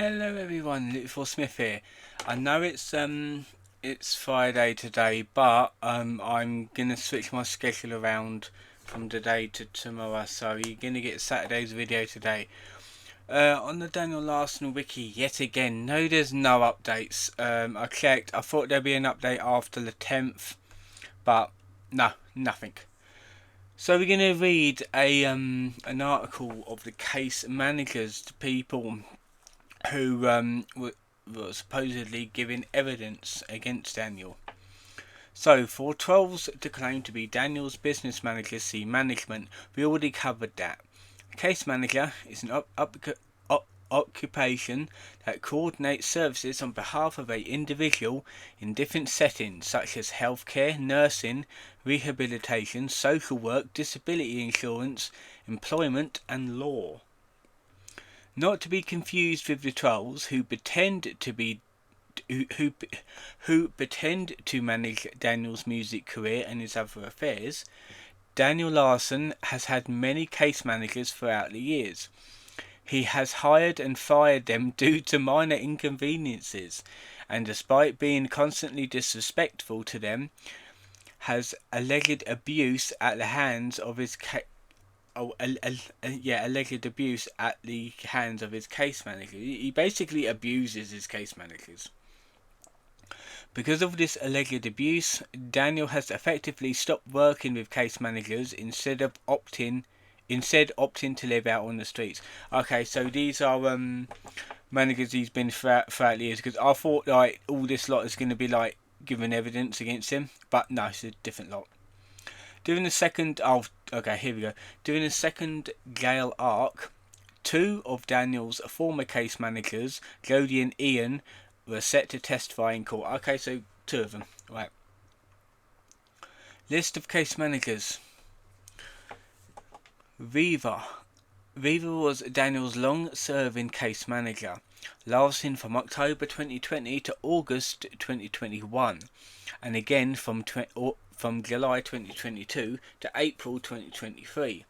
Hello everyone, Little Smith here. I know it's Friday today, but I'm gonna switch my schedule around from today to tomorrow, so you're gonna get Saturday's video today. On the Daniel Larson Wiki, yet again, no, there's no updates. I checked. I thought there'd be an update after the 10th, but no, nothing. So we're gonna read an article of the case managers, the people who were supposedly giving evidence against Daniel. So, for trolls to claim to be Daniel's business manager, see management. We already covered that. Case manager is an occupation that coordinates services on behalf of an individual in different settings such as healthcare, nursing, rehabilitation, social work, disability insurance, employment, and law. Not to be confused with the trolls who pretend to be who pretend to manage Daniel's music career and his other affairs. Daniel Larson has had many case managers throughout the years. He has hired and fired them due to minor inconveniences, and despite being constantly disrespectful to them, has alleged abuse at the hands of his alleged abuse at the hands of his case manager. He basically abuses his case managers. Because of this alleged abuse, Daniel has effectively stopped working with case managers instead opting to live out on the streets. Okay, so these are managers he's been throughout the years. Because I thought like all this lot is going to be like giving evidence against him, but no, it's a different lot. During the second jail arc, two of Daniel's former case managers, Jody and Ian, were set to testify in court. Okay, so two of them. Right. List of case managers. Viva. Viva was Daniel's long-serving case manager, lasting from October 2020 to August 2021, and again from July 2022 to April 2023.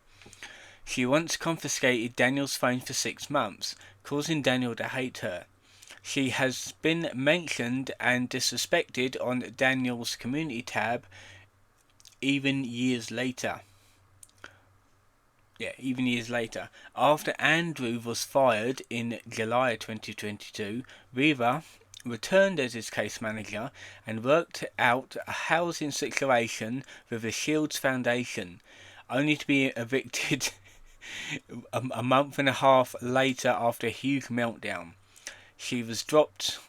She once confiscated Daniel's phone for 6 months, causing Daniel to hate her. She has been mentioned and disrespected on Daniel's community tab even years later. After Andrew was fired in July 2022, Riva returned as his case manager and worked out a housing situation with the Shields Foundation, only to be evicted a month and a half later after a huge meltdown. She was dropped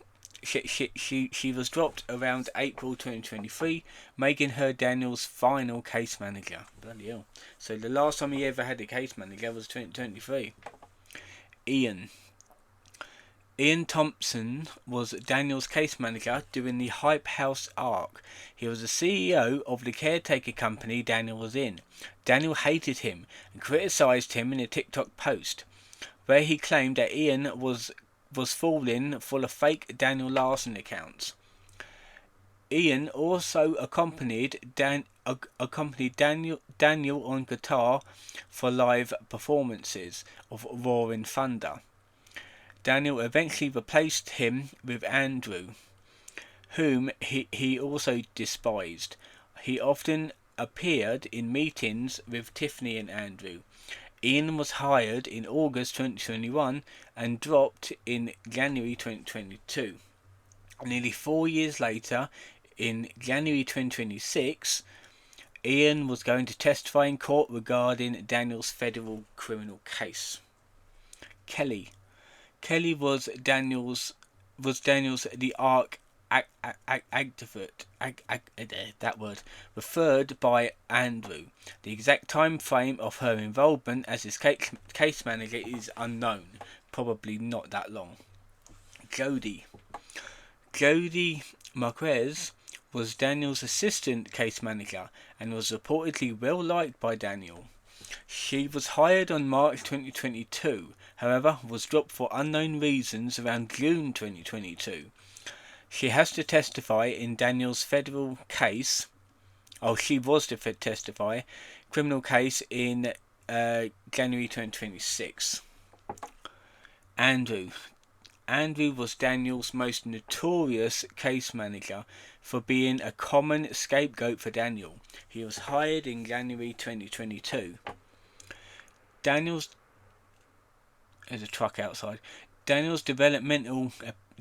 around April 2023, making her Daniel's final case manager. Bloody hell. So the last time he ever had a case manager was 2023. Ian Thompson was Daniel's case manager during the Hype House arc. He was the CEO of the caretaker company Daniel was in. Daniel hated him and criticised him in a TikTok post, where he claimed that Ian was falling for the fake Daniel Larson accounts. Ian also accompanied Daniel on guitar for live performances of Roaring Thunder. Daniel eventually replaced him with Andrew, whom he also despised. He often appeared in meetings with Tiffany and Andrew. Ian was hired in August 2021 and dropped in January 2022. Nearly 4 years later, in January 2026, Ian was going to testify in court regarding Daniel's federal criminal case. Kelly was Daniel's the arc activist, referred by Andrew. The exact time frame of her involvement as his case manager is unknown, probably not that long. Jody Marquez was Daniel's assistant case manager and was reportedly well liked by Daniel. She was hired on March 2022, however was dropped for unknown reasons around June 2022. She has to testify in Daniel's federal case. She was to testify criminal case in January 2026. Andrew Andrew was Daniel's most notorious case manager for being a common scapegoat for Daniel. He was hired in January 2022. There's a truck outside. Daniel's developmental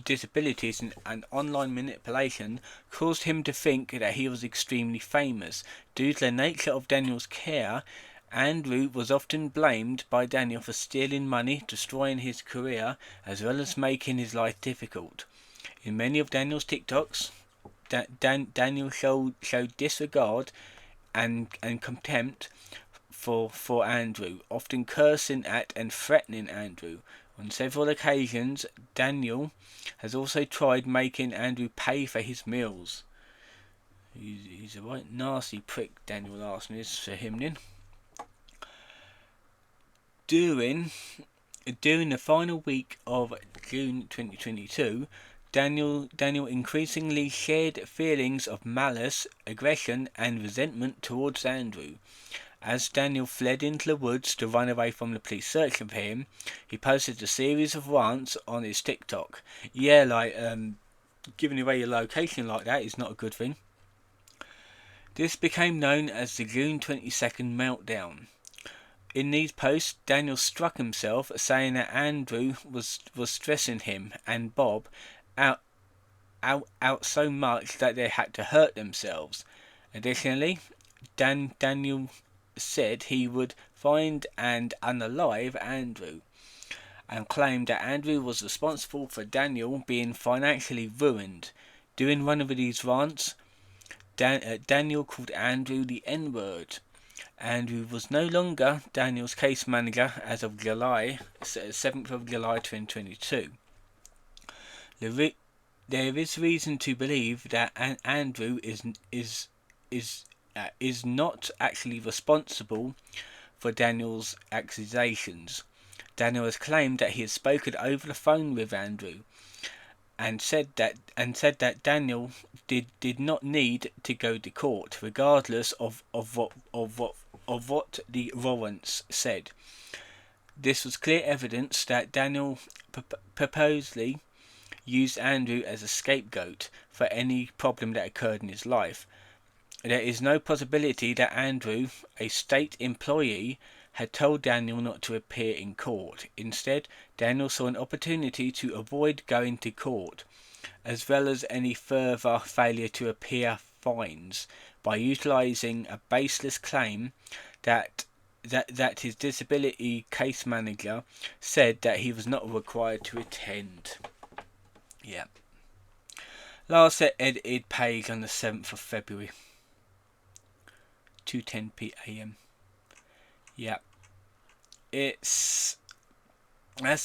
disabilities and online manipulation caused him to think that he was extremely famous. Due to the nature of Daniel's care, Andrew was often blamed by Daniel for stealing money, destroying his career, as well as making his life difficult. In many of Daniel's TikToks, Daniel showed disregard and contempt for Andrew, often cursing at and threatening Andrew. On several occasions, Daniel has also tried making Andrew pay for his meals. He's a right nasty prick, Daniel Larson is, for him then. During the final week of June 2022, Daniel increasingly shared feelings of malice, aggression, and resentment towards Andrew. As Daniel fled into the woods to run away from the police searching for him, he posted a series of rants on his TikTok. Yeah, like giving away your location like that is not a good thing. This became known as the June 22nd meltdown. In these posts, Daniel struck himself, saying that Andrew was stressing him and Bob out so much that they had to hurt themselves. Additionally, Daniel said he would find and unalive Andrew, and claimed that Andrew was responsible for Daniel being financially ruined. During one of these rants, Daniel called Andrew the N-word. Andrew was no longer Daniel's case manager as of 7th of July 2022. There is reason to believe that Andrew is not actually responsible for Daniel's accusations. Daniel has claimed that he has spoken over the phone with Andrew, and said that Daniel did not need to go to court, regardless of what the warrants said. This was clear evidence that Daniel purposely used Andrew as a scapegoat for any problem that occurred in his life. There is no possibility that Andrew, a state employee, had told Daniel not to appear in court. Instead, Daniel saw an opportunity to avoid going to court, as well as any further failure to appear fines, by utilizing a baseless claim that his disability case manager said that he was not required to attend. Yeah. Last edited page on the 7th of February. 2:10 p.m. Yeah. That's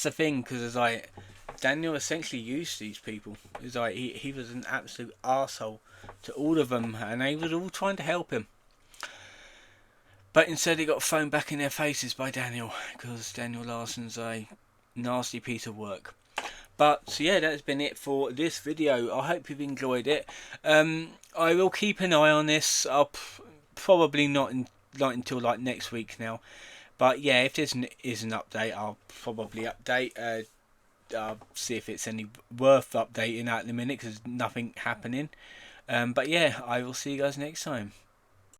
the thing, because it's like Daniel essentially used these people. It's like he was an absolute arsehole to all of them, and they were all trying to help him. But instead he got thrown back in their faces by Daniel, because Daniel Larson's a nasty piece of work. But so yeah, that's been it for this video. I hope you've enjoyed it. I will keep an eye on this. I'll probably not until like next week now. But yeah, if there is an update, I'll probably update. I'll see if it's any worth updating at the minute, because nothing happening. But yeah, I will see you guys next time.